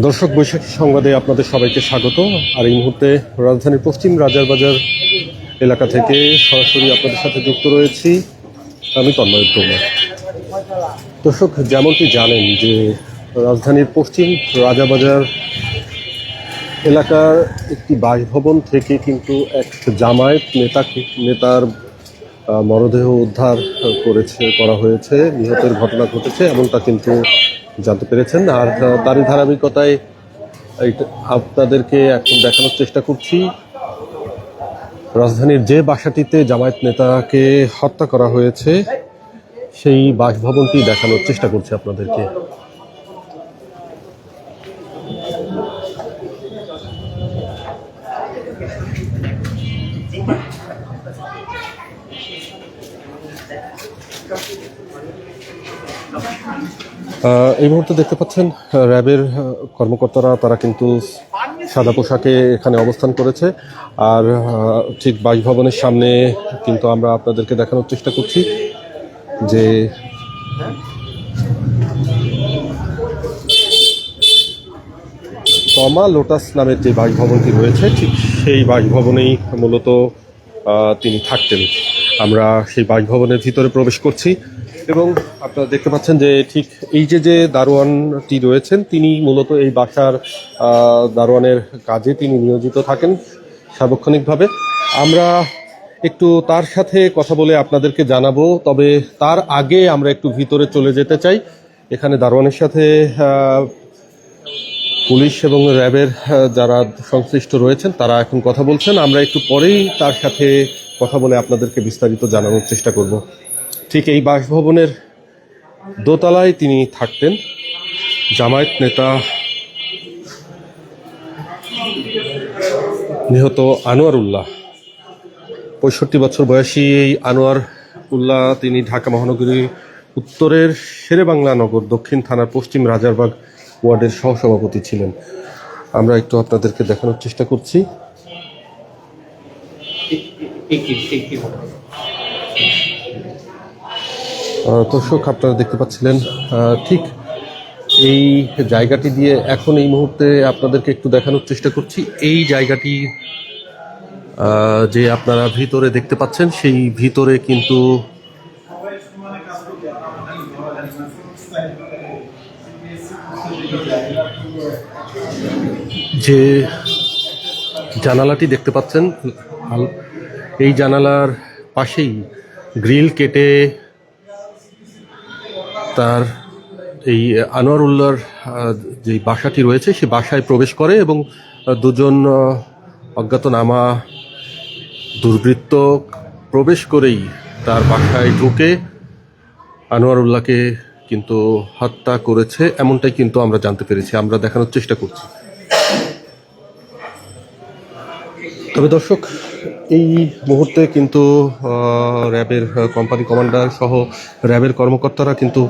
দর্শক, বৈশাখী সংবাদে আপনাদের সবাইকে স্বাগত। আর এই মুহূর্তে রাজধানীর পশ্চিম রাজারবাজার এলাকা থেকে সরাসরি আপনাদের সাথে যুক্ত রয়েছি আমি তন্ময় তোমরা। দর্শক, যেমনটি জানেন যে রাজধানীর পশ্চিম রাজাবাজার এলাকার একটি বাসভবন থেকে কিন্তু এক জামায়াত নেতার মরদেহ উদ্ধার করা হয়েছে, নিহতের ঘটনা ঘটেছে এমনটা কিন্তু জানতে পেরেছেন। আর তারই ধারাবাহিকতায় আপনাদেরকে এখন দেখানোর চেষ্টা করছি রাজধানীর যে বাসাটিতে জামায়াত নেতাকে হত্যা করা হয়েছে সেই বাসভবনটি দেখানোর চেষ্টা করছি আপনাদেরকে। এই মুহূর্তে দেখতে পাচ্ছেন র্যাবের কর্মকর্তারা, তারা কিন্তু সাদা পোশাকে এখানে অবস্থান করেছে। আর ঠিক বাসভবনের সামনে কিন্তু আমরা আপনাদেরকে দেখানোর চেষ্টা করছি যে তমা লোটাস নামের যে বাসভবনটি রয়েছে ঠিক সেই বাসভবনেই মূলত তিনি থাকতেন। আমরা সেই বাসভবনের ভিতরে প্রবেশ করছি এবং আপনারা দেখতে পাচ্ছেন যে ঠিক এই যে দারোয়ানটি রয়েছেন তিনি মূলত এই বাসার দারোয়ানের কাজে তিনি নিয়োজিত থাকেন সার্বক্ষণিকভাবে। আমরা একটু তার সাথে কথা বলে আপনাদেরকে জানাবো, তবে তার আগে আমরা একটু ভিতরে চলে যেতে চাই। এখানে দারোয়ানের সাথে পুলিশ এবং র্যাবের যারা সংশ্লিষ্ট রয়েছেন তারা এখন কথা বলছেন। আমরা একটু পরেই তার সাথে কথা বলে আপনাদেরকে বিস্তারিত জানানোর চেষ্টা করব। ঠিক এই বাসভবনের দোতলায় তিনি থাকতেন। জামায়াত নেতা নিহত আনোয়ার উল্লাহ, 65 বছর বয়সী এই আনোয়ার উল্লাহ তিনি ঢাকা মহানগরী উত্তরের শেরেবাংলা নগর দক্ষিণ থানার পশ্চিম রাজারবাগ ওয়ার্ডের সহসভাপতি ছিলেন। আমরা একটু আপনাদেরকে দেখানোর চেষ্টা করছি। দর্শক, আপনারা দেখতে পাচ্ছিলেন ঠিক এই জায়গাটি দিয়ে এখন এই মুহূর্তে আপনাদেরকে একটু দেখানোর চেষ্টা করছি। এই জায়গাটি যে আপনারা ভিতরে দেখতে পাচ্ছেন সেই ভিতরে কিন্তু যে জানালাটি দেখতে পাচ্ছেন এই জানালার পাশেই গ্রিল কেটে তার এই আনোয়ার উল্লাহর যে বাসাটি রয়েছে সেই বাসায় প্রবেশ করে এবং দুজন অজ্ঞাতনামা দুর্বৃত্ত প্রবেশ করেই তার বাসায় ঢুকে আনোয়ার উল্লাহকে কিন্তু হত্যা করেছে, এমনটাই কিন্তু আমরা জানতে পেরেছি। আমরা দেখানোর চেষ্টা করছি। তবে দর্শক, এই মুহূর্তে কিন্তু র্যাবের কোম্পানি কমান্ডার সহ র্যাবের কর্মকর্তারা কিন্তু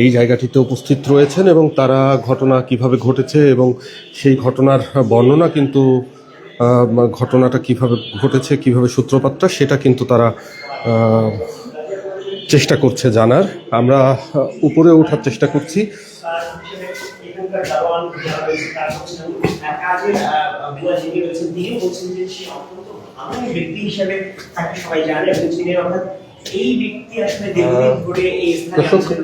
এই জায়গাটিতে উপস্থিত রয়েছেন এবং তারা ঘটনা কিভাবে ঘটেছে এবং সেই ঘটনার বর্ণনা কিন্তু ঘটনাটা কিভাবে ঘটেছে, কিভাবে সূত্রপাতটা, সেটা কিন্তু তারা চেষ্টা করছে জানার। আমরা উপরে ওঠার চেষ্টা করছি।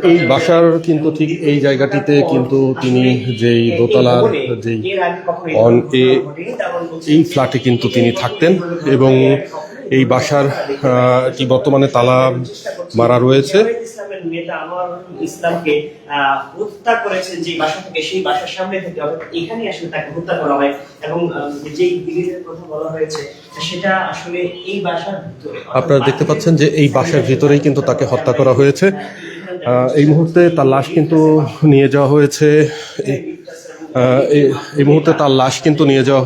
এই বাসার কিন্তু ঠিক এই জায়গাটিতে কিন্তু তিনি যেই দোতলার যেই এই ফ্ল্যাটে কিন্তু তিনি থাকতেন এবং এই বাসার বর্তমানে তালা মারা রয়েছে। নেতা আনোয়ার ইসলামকে হত্যা করেছেন যে বাসা থেকে, সেই বাসার সামনে থেকে, এখানে আসলে তাকে হত্যা করা হয় এবং যেই দিনের কথা বলা হয়েছে সেটা আসলে এই বাসার ভিতরে। আপনারা দেখতে পাচ্ছেন যে এই বাসার ভিতরেই কিন্তু তাকে হত্যা করা হয়েছে। এই মুহূর্তে তার লাশ কিন্তু নিয়ে যাওয়া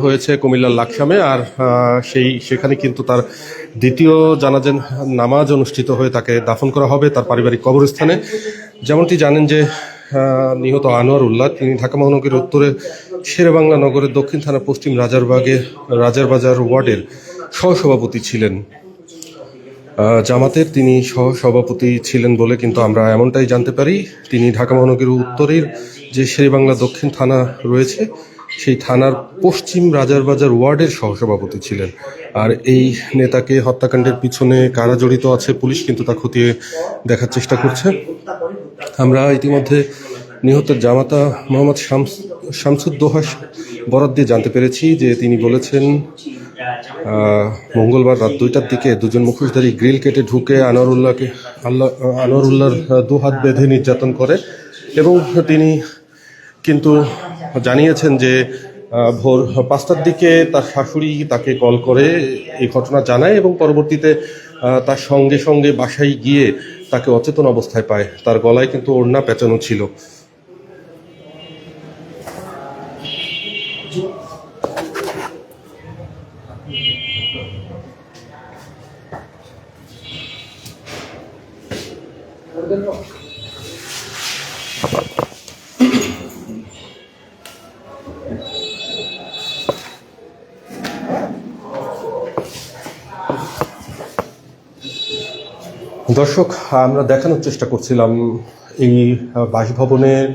হয়েছে কুমিল্লার লাকসামে। আর সেখানে কিন্তু তার দ্বিতীয় জানাজার নামাজ অনুষ্ঠিত হয়ে তাকে দাফন করা হবে তার পারিবারিক কবরস্থানে। যেমনটি জানেন যে নিহত আনোয়ার উল্লাহ তিনি ঢাকা মহানগরীর উত্তরে শেরেবাংলা নগরের দক্ষিণ থানার পশ্চিম রাজারবাজার ওয়ার্ডের সহসভাপতি ছিলেন। জামাতের তিনি সহসভাপতি ছিলেন বলে কিন্তু আমরা এমনটাই জানতে পারি। তিনি ঢাকা মহানগরীর উত্তরের যে শেরেবাংলা দক্ষিণ থানা রয়েছে সেই থানার পশ্চিম রাজারবাজার ওয়ার্ডের সহসভাপতি ছিলেন। আর এই নেতাকে হত্যাকাণ্ডের পিছনে কারা জড়িত আছে পুলিশ কিন্তু তা খতিয়ে দেখার চেষ্টা করছে। আমরা ইতিমধ্যে নিহত জামাতা মোহাম্মদ শামসুদ্দোহার বরাত দিয়ে জানতে পেরেছি যে তিনি বলেছেন মঙ্গলবার রাত 2টার দিকে দুজন মুখোশধারী গ্রিল কেটে ঢুকে আনোয়ারুল্লাহর দু হাত বেঁধে নির্যাতন করে এবং তিনি কিন্তু জানিয়েছেন যে ভোর 5টার দিকে তার শাশুড়ি তাকে কল করে এই ঘটনা জানায় এবং পরবর্তীতে তার সঙ্গে সঙ্গে বাসায় গিয়ে তাকে অচেতন অবস্থায় পায়। তার গলায় কিন্তু ওড়না পেঁচানো ছিল। দর্শক, আমরা দেখানোর চেষ্টা করছিলাম এই বাসভবনের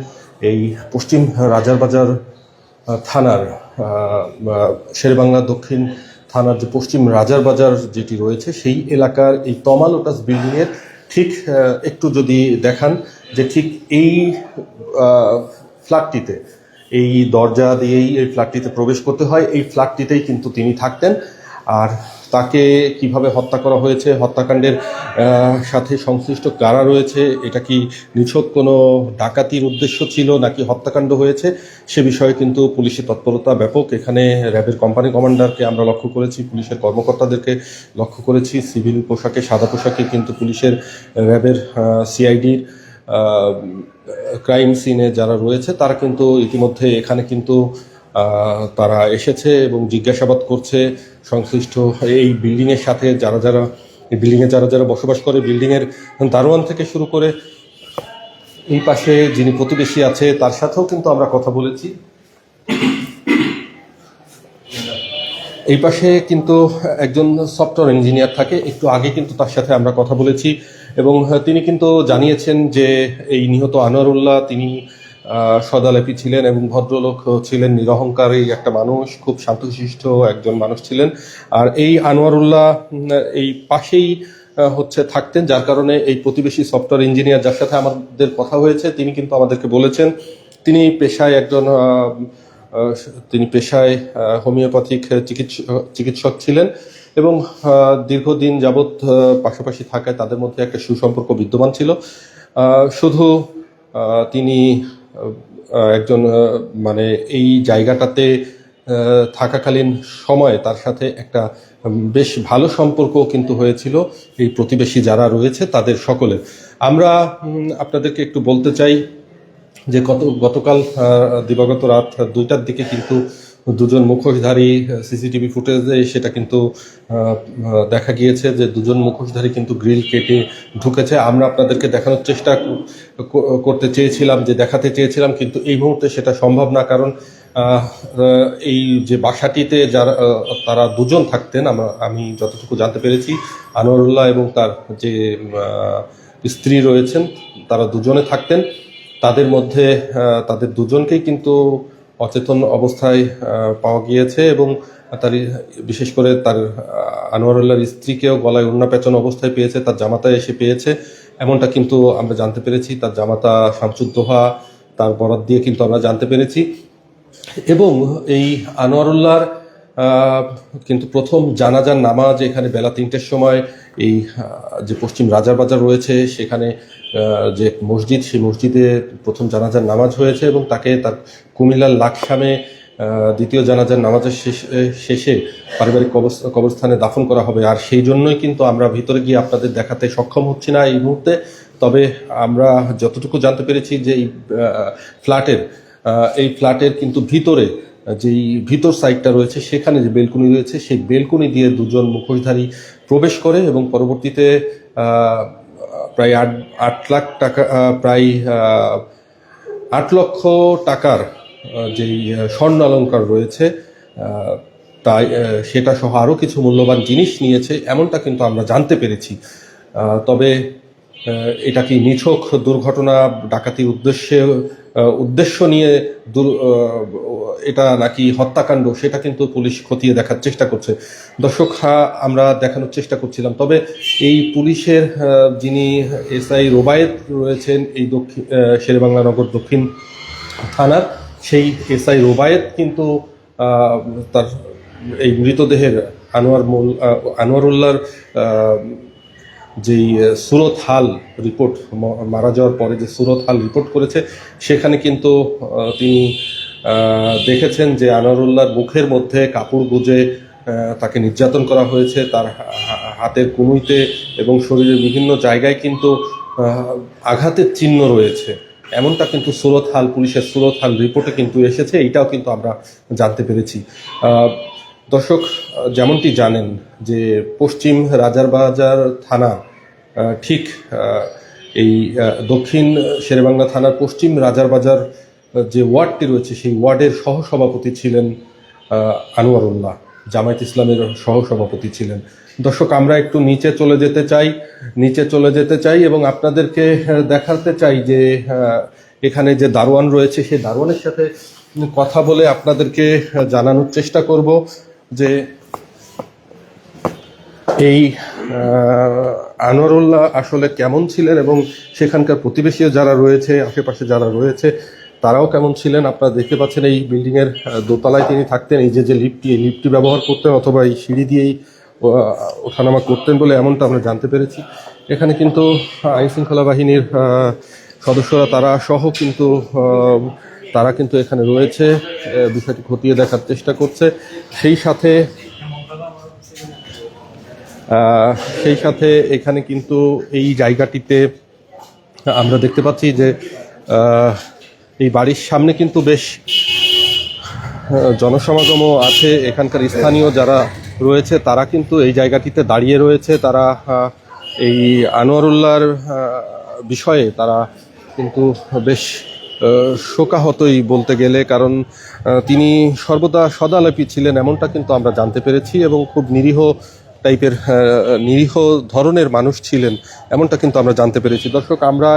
এই পশ্চিম রাজারবাজার থানার শেরেবাংলা দক্ষিণ থানার যে পশ্চিম রাজারবাজার যেটি রয়েছে সেই এলাকার এই তমালোটাস বিল্ডিংয়ের ঠিক একটু যদি দেখান যে ঠিক এই ফ্ল্যাটটিতে এই দরজা দিয়েই এই ফ্ল্যাটটিতে প্রবেশ করতে হয়। এই ফ্ল্যাটটিতেই কিন্তু তিনি থাকতেন। আর তাকে কিভাবে হত্যা করা হয়েছে, হত্যাকাণ্ডের সাথে সংশ্লিষ্ট কারা রয়েছে, এটা কি নিছক কোনো ডাকাতির উদ্দেশ্য ছিল নাকি হত্যাকাণ্ড হয়েছে, সে বিষয়ে কিন্তু পুলিশের তৎপরতা ব্যাপক। এখানে র্যাবের কোম্পানি কমান্ডারকে আমরা লক্ষ্য করেছি, পুলিশের কর্মকর্তাদেরকে লক্ষ্য করেছি, সিভিল পোশাকে সাদা পোশাকে কিন্তু পুলিশের র্যাবের সিআইডির ক্রাইম সিনে যারা রয়েছে তারা কিন্তু ইতিমধ্যে এখানে কিন্তু তারা এসেছে এবং জিজ্ঞাসাবাদ করছে সংশ্লিষ্ট এই বিল্ডিংয়ের সাথে যারা এই বিল্ডিংয়ে যারা বসবাস করে, বিল্ডিংয়ের দারোয়ান থেকে শুরু করে এই পাশে যিনি প্রতিবেশী আছে তার সাথেও কিন্তু আমরা কথা বলেছি। এই পাশে কিন্তু একজন সফটওয়্যার ইঞ্জিনিয়ার থাকে, একটু আগে কিন্তু তার সাথে আমরা কথা বলেছি এবং তিনি কিন্তু জানিয়েছেন যে এই নিহত আনোয়ারুল্লাহ তিনি সদালেপি ছিলেন এবং ভদ্রলোক ছিলেন, নিরহংকারী একটা মানুষ, খুব শান্তশিষ্ট একজন মানুষ ছিলেন। আর এই আনোয়ারুল্লাহ এই পাশেই থাকতেন, যার কারণে এই প্রতিবেশী সফটওয়্যার ইঞ্জিনিয়ার যার সাথে আমাদের কথা হয়েছে তিনি কিন্তু আমাদেরকে বলেছেন তিনি পেশায় হোমিওপ্যাথিক চিকিৎসক ছিলেন এবং দীর্ঘদিন যাবৎ পাশাপাশি থাকায় তাদের মধ্যে একটা সুসম্পর্ক বিদ্যমান ছিল। শুধু তিনি একজন মানে এই জায়গাটাতে থাকাকালীন সময়ে তার সাথে একটা বেশ ভালো সম্পর্ক কিন্তু হয়েছিল এই প্রতিবেশী যারা রয়েছে তাদের সকলের। আমরা আপনাদেরকে একটু বলতে চাই যে গতকাল দিবাগত রাত 2টার দিকে কিন্তু দুজন মুখোশধারী সিসিটিভি ফুটেজে সেটা কিন্তু দেখা গিয়েছে যে দুজন মুখোশধারী কিন্তু গ্রিল কেটে ঢুকেছে। আমরা আপনাদেরকে দেখানোর চেষ্টা দেখাতে চেয়েছিলাম কিন্তু এই মুহূর্তে সেটা সম্ভব না, কারণ এই যে বাসাটিতে তারা দুজন থাকতেন, আমি যতটুকু জানতে পেরেছি আনোয়ারুল্লাহ এবং তার যে স্ত্রী রয়েছেন তারা দুজনে থাকতেন। তাদের মধ্যে তাদের দুজনকেই কিন্তু অচেতন অবস্থায় পাওয়া গিয়েছে এবং তার বিশেষ করে তার আনোয়ারুল্লাহর স্ত্রীকেও গলায় ওড়না পেঁচানো অবস্থায় পেয়েছে, তার জামাতা এসে পেয়েছে এমনটা কিন্তু আমরা জানতে পেরেছি। তার জামাতা শামসুদ্দোহা তার বরাত দিয়ে কিন্তু আমরা জানতে পেরেছি। এবং এই আনোয়ারুল্লাহর কিন্তু প্রথম জানাজার নামাজ এখানে বেলা 3টের সময় এই যে পশ্চিম রাজারবাজার রয়েছে সেখানে যে মসজিদ, সেই মসজিদে প্রথম জানাজার নামাজ হয়েছে এবং তাকে তার কুমিল্লার লাকসামে দ্বিতীয় জানাজার নামাজের শেষে পারিবারিক কবরস্থানে দাফন করা হবে। আর সেই জন্যই কিন্তু আমরা ভিতরে গিয়ে আপনাদের দেখাতে সক্ষম হচ্ছি না এই মুহূর্তে। তবে আমরা যতটুকু জানতে পেরেছি যে এই ফ্ল্যাটের কিন্তু ভিতরে যেই ভিতর সাইডটা রয়েছে সেখানে যে বেলকুনি রয়েছে সেই বেলকুনি দিয়ে দুজন মুখোশধারী প্রবেশ করে এবং পরবর্তীতে প্রায় 8 লক্ষ টাকার যেই স্বর্ণ অলংকার রয়েছে তাই সেটা সহ আরও কিছু মূল্যবান জিনিস নিয়েছে এমনটা কিন্তু আমরা জানতে পেরেছি। তবে এটা কি নিছক দুর্ঘটনা, ডাকাতির উদ্দেশ্য নিয়ে এটা নাকি হত্যাকাণ্ড, সেটা কিন্তু পুলিশ খতিয়ে দেখার চেষ্টা করছে। দর্শক, আমরা দেখানোর চেষ্টা করছিলাম। তবে এই পুলিশের যিনি এসআই রোবায়েত রয়েছেন এই শেরেবাংলা নগর দক্ষিণ থানার, সেই এসআই রোবায়েত কিন্তু তার এই মৃতদেহের আনোয়ারুল্লাহর যেই সুরত হাল রিপোর্ট, মারা যাওয়ার পরে যে সুরত হাল রিপোর্ট করেছে, সেখানে কিন্তু তিনি দেখেছেন যে আনোয়ারুল্লাহর মুখের মধ্যে কাপড় গুঁজে তাকে নির্যাতন করা হয়েছে। তার হাতের কনুইতে এবং শরীরের বিভিন্ন জায়গায় কিন্তু আঘাতের চিহ্ন রয়েছে, এমনটা কিন্তু পুলিশের সুরত হাল রিপোর্টে কিন্তু এসেছে। এইটাও কিন্তু আমরা জানতে পেরেছি। দর্শক, যেমনটি জানেন যে পশ্চিম রাজারবাজার থানা ঠিক এই দক্ষিণ শেরেবাংলা থানার পশ্চিম রাজারবাজার যে ওয়ার্ডটি রয়েছে, সেই ওয়ার্ডের সহসভাপতি ছিলেন আনোয়ারুল্লাহ, জামায়াত ইসলামের সহসভাপতি ছিলেন। দর্শক, আমরা একটু নিচে চলে যেতে চাই এবং আপনাদেরকে দেখাতে চাই যে এখানে যে দারোয়ান রয়েছে, সেই দারোয়ানের সাথে কথা বলে আপনাদেরকে জানানোর চেষ্টা করব যে এই আনোয়ারুল্লাহ আসলে কেমন ছিলেন এবং সেখানকার প্রতিবেশী যারা রয়েছে, আশেপাশে যারা রয়েছে, তারাও কেমন ছিলেন। আপনারা দেখতে পাচ্ছেন এই বিল্ডিংয়ের দোতলায় তিনি থাকতেন। এই যে লিফটটি ব্যবহার করতেন, অথবা এই সিঁড়ি দিয়েই ওঠানামা করতেন বলে এমনটা আমরা জানতে পেরেছি। এখানে কিন্তু আইনশৃঙ্খলা বাহিনীর সদস্যরা তারা কিন্তু এখানে রয়েছে, বিষয়টি খতিয়ে দেখার চেষ্টা করছে। সেই সাথে এখানে কিন্তু এই জায়গাটিতে আমরা দেখতে পাচ্ছি যে এই বাড়ির সামনে কিন্তু বেশ জনসমাগমও আছে। এখানকার স্থানীয় যারা রয়েছে তারা কিন্তু এই জায়গাটিতে দাঁড়িয়ে রয়েছে। তারা এই আনোয়ারুল্লাহর বিষয়ে তারা কিন্তু বেশ শোকাহতই বলতে গেলে, কারণ তিনি সর্বদা সদালাপী ছিলেন এমনটা কিন্তু আমরা জানতে পেরেছি, এবং খুব নিরীহ ধরনের মানুষ ছিলেন এমনটা কিন্তু আমরা জানতে পেরেছি। দর্শক, আমরা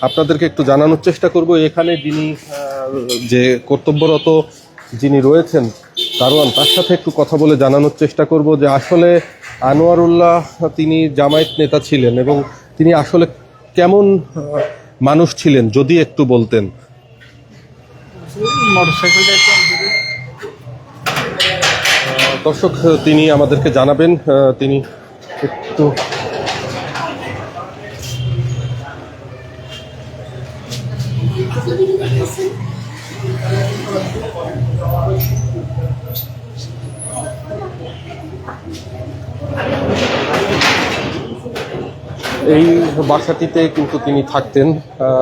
আপনাদেরকে একটু জানানোর চেষ্টা করব এখানে যে কর্তব্যরত যিনি রয়েছেন দারোয়ান, তার সাথে একটু কথা বলে জানানোর চেষ্টা করব যে আসলে আনোয়ারুল্লাহ তিনি জামায়াত নেতা ছিলেন এবং তিনি আসলে কেমন মানুষ ছিলেন, যদি একটু বলতেন। দর্শক, তিনি আমাদেরকে জানাবেন। তিনি একটু এই বাসাটিতে কিন্তু তিনি থাকতেন,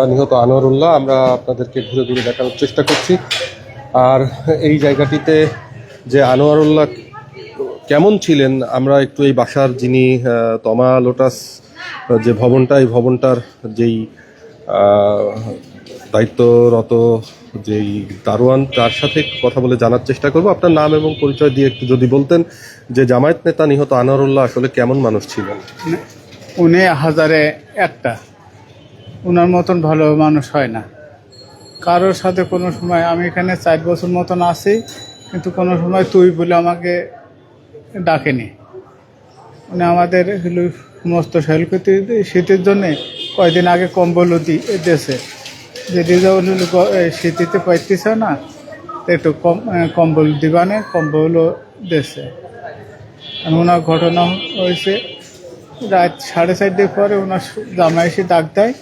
নিহত আনোয়ারুল্লাহ। আমরা আপনাদেরকে ঘুরে ঘুরে দেখানোর চেষ্টা করছি। আর এই জায়গাটিতে যে আনোয়ারুল্লাহ কেমন ছিলেন, আমরা একটু এই বাসার যিনি তমা লোটাস যে ভবনটা, এই ভবনটার যেই দায়িত্বরত যেই দারোয়ান, তার সাথে কথা বলে জানার চেষ্টা করব। আপনার নাম এবং পরিচয় দিয়ে একটু যদি বলতেন যে জামায়াত নেতা নিহত আনোয়ারুল্লাহ আসলে কেমন মানুষ ছিলেন। উনি হাজারে একটা, উনার মতন ভালো মানুষ হয় না কারোর সাথে। কোনো সময়, আমি এখানে 4 বছর মতন আছি, কিন্তু কোনো সময় তুই বলে আমাকে ডাকেনি। উনি আমাদের সমস্ত শৈলক্ষতি শীতের জন্যে কয়েকদিন আগে কম্বলও দিয়েছে, যে শীতিতে পাইতেছে না, একটু কম্বল দিবানে, কম্বলও দিয়েছে। ওনার ঘটনা হয়েছে রাত 4:30 পরে ওনার জামাই এসে ডাক দেয়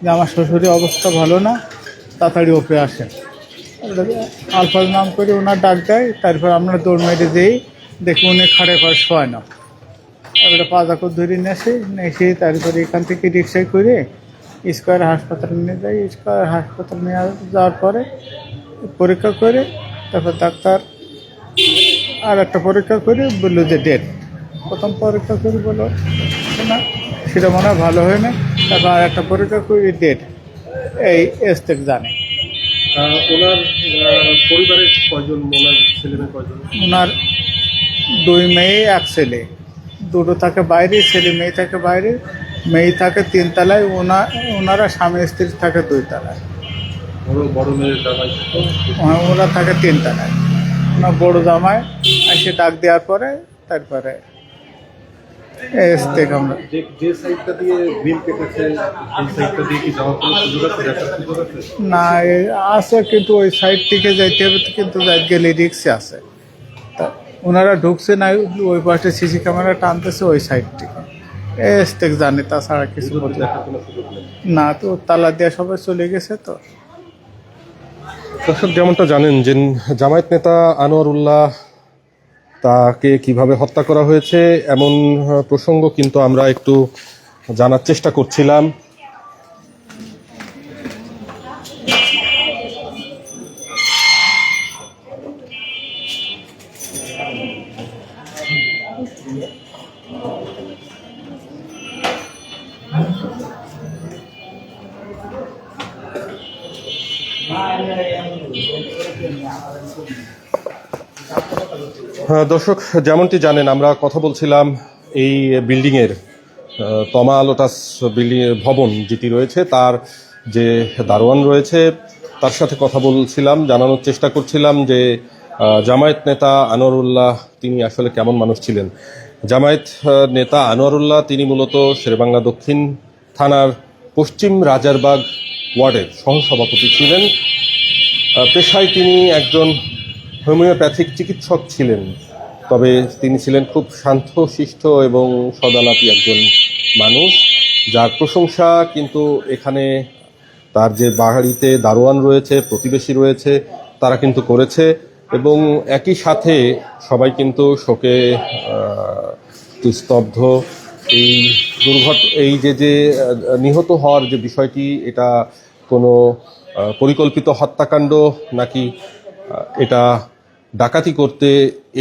যে আমার শ্বশুরের অবস্থা ভালো না, তাড়াতাড়ি ওপরে আসেন। আলফাজ নাম করে ওনার ডাক দেয়। তারপর আমরা দৌড় মেরে দিই, দেখি উনি খাড়ে পাড়ে শোয় না। তারপরে পাজাকর ধরে নেসে তারপরে এখান থেকে রিক্সায় করে স্কয়ার হাসপাতালে নিয়ে যাই। স্কয়ার হাসপাতাল নিয়ে যাওয়ার পরে পরীক্ষা করে, তারপর ডাক্তার আর একটা পরীক্ষা করে বললো যে ডেট। প্রথম পরীক্ষা করে বললো না, সেটা মনে হয় ভালো হয় না। তারপর আর একটা পরীক্ষা করে ডেট, এই স্টেক জানে। ওনার পরিবারের কয়জন, ওনার ছেলেমেয়ে কয়জন? ওনার 2 মেয়ে 1 ছেলে, দুটো থাকে বাইরে, ছেলে মেয়ে থাকে বাইরে, মেয়ে থাকে 3 তলায়, ওনারা স্বামী স্ত্রী থাকে 2 তলায়। বড় মেয়ের জামাই ওরা থাকে 3 তলায়। ওনার বড় জামাই এসে ডাক দেওয়ার পরে তারপরে থেকে আমরা যে সাইডটা দিয়ে গ্রিল কেটেছে সেই সাইডটা দিয়ে কি যাওয়ার কোনো সুযোগ আছে, দেখার সুযোগ আছে? না আছে, কিন্তু ওই সাইড থেকে যাইতে হবে, কিন্তু গেলে রিক্সে আছে। তা ওনারা ঢুকছে না, ওই পাশে সিসি ক্যামেরা টানতেছে ওই সাইড থেকে, থেকে জানি, তাছাড়া কিছু বলতে দেখার কোনো সুযোগ নেই। না। তো তালা দিয়ে সবাই চলে গেছে। তো দর্শক, যেমনটা জানেন যে জামায়াত নেতা আনোয়ারুল্লাহ তাকে কিভাবে হত্যা করা হয়েছে এমন প্রসঙ্গ কিন্তু আমরা একটু জানার চেষ্টা করছিলাম। দর্শক, যেমনটি জানেন আমরা কথা বলছিলাম এই বিল্ডিংয়ের তমা লোটাস বিল্ডিং ভবন যেটি রয়েছে তার যে দারোয়ান রয়েছে তার সাথে কথা বলছিলাম, জানানোর চেষ্টা করছিলাম যে জামায়াত নেতা আনোয়ারুল্লাহ তিনি আসলে কেমন মানুষ ছিলেন। জামায়াত নেতা আনোয়ারুল্লাহ তিনি মূলত শেরেবাংলা দক্ষিণ থানার পশ্চিম রাজারবাগ ওয়ার্ডের সহসভাপতি ছিলেন। পেশায় তিনি একজন হোমিওপ্যাথিক চিকিৎসক ছিলেন, তবে তিনি ছিলেন খুব শান্তশিষ্ট এবং সদালাপী একজন মানুষ, যার প্রশংসা কিন্তু এখানে তার যে বাড়িতে দারোয়ান রয়েছে, প্রতিবেশী রয়েছে, তারা কিন্তু করেছে। এবং একই সাথে সবাই কিন্তু শোকে স্তব্ধ। এই যে নিহত হওয়ার যে বিষয়টি, এটা কোনো পরিকল্পিত হত্যাকাণ্ড নাকি এটা ডাকাতি করতে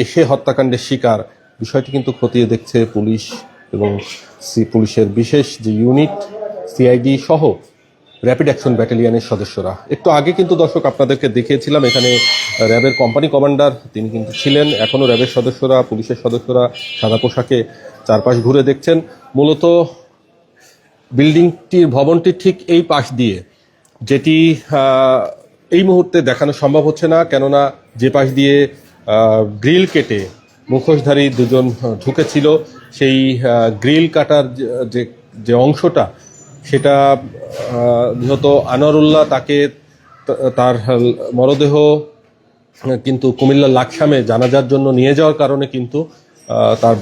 এসে হত্যাকাণ্ডের শিকার, বিষয়টি কিন্তু খতিয়ে দেখছে পুলিশ এবং পুলিশের বিশেষ যে ইউনিট সিআইডি সহ র্যাপিড অ্যাকশন ব্যাটালিয়নের সদস্যরা। একটু আগে কিন্তু দর্শক আপনাদেরকে দেখিয়েছিলাম এখানে র্যাবের কোম্পানি কমান্ডার তিনি কিন্তু ছিলেন। এখনও র্যাবের সদস্যরা, পুলিশের সদস্যরা সাদা পোশাকে চারপাশ ঘুরে দেখছেন। মূলত বিল্ডিংটির ভবনটির ঠিক এই পাশ দিয়ে, যেটি এই মুহূর্তে দেখানো সম্ভব হচ্ছে না, কেননা যে পাশ দিয়ে গ্রিল কেটে মুখোশধারী দুজন ঢুকেছিল, সেই গ্রিল কাটার যে অংশটা, সেটা নিহত আনোয়ারুল্লাহ তাকে তার মরদেহ কিন্তু কুমিল্লার লাকসামে জানাজার জন্য নিয়ে যাওয়ার কারণে কিন্তু তার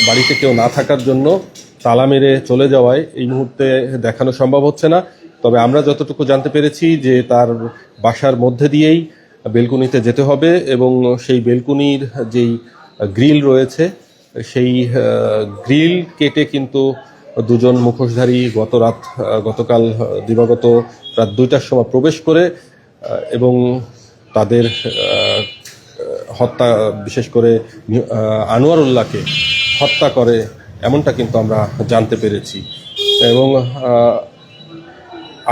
বাড়িতে কেউ না থাকার জন্য তালা মেরে চলে যাওয়ায় এই মুহূর্তে দেখানো সম্ভব হচ্ছে না। তবে আমরা যতটুকু জানতে পেরেছি যে তার বাসার মধ্যে দিয়েই বেলকুনিতে যেতে হবে এবং সেই বেলকুনির যেই গ্রিল রয়েছে সেই গ্রিল কেটে কিন্তু দুজন মুখোশধারী গতকাল দিবাগত রাত 2টার সময় প্রবেশ করে এবং তাদের হত্যা, বিশেষ করে আনোয়ারুল্লাহকে হত্যা করে, এমনটা কিন্তু আমরা জানতে পেরেছি। এবং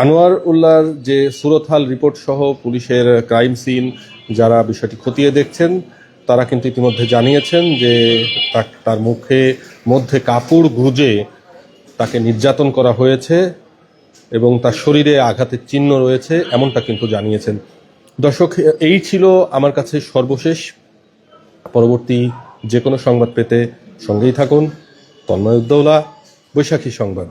আনোয়ারুল্লাহর যে সুরতহাল রিপোর্ট সহ পুলিশের ক্রাইম সিন যারা বিষয়টি খতিয়ে দেখছেন তারা কিন্তু ইতিমধ্যে জানিয়েছেন যে তার মধ্যে কাপড় গুঁজে তাকে নির্যাতন করা হয়েছে এবং তার শরীরে আঘাতের চিহ্ন রয়েছে, এমনটা কিন্তু জানিয়েছেন। দর্শক, এই ছিল আমার কাছে সর্বশেষ। পরবর্তী যে কোনো সংবাদ পেতে সঙ্গেই থাকুন। তন্ময় উদ্দৌলা, বৈশাখী সংবাদ।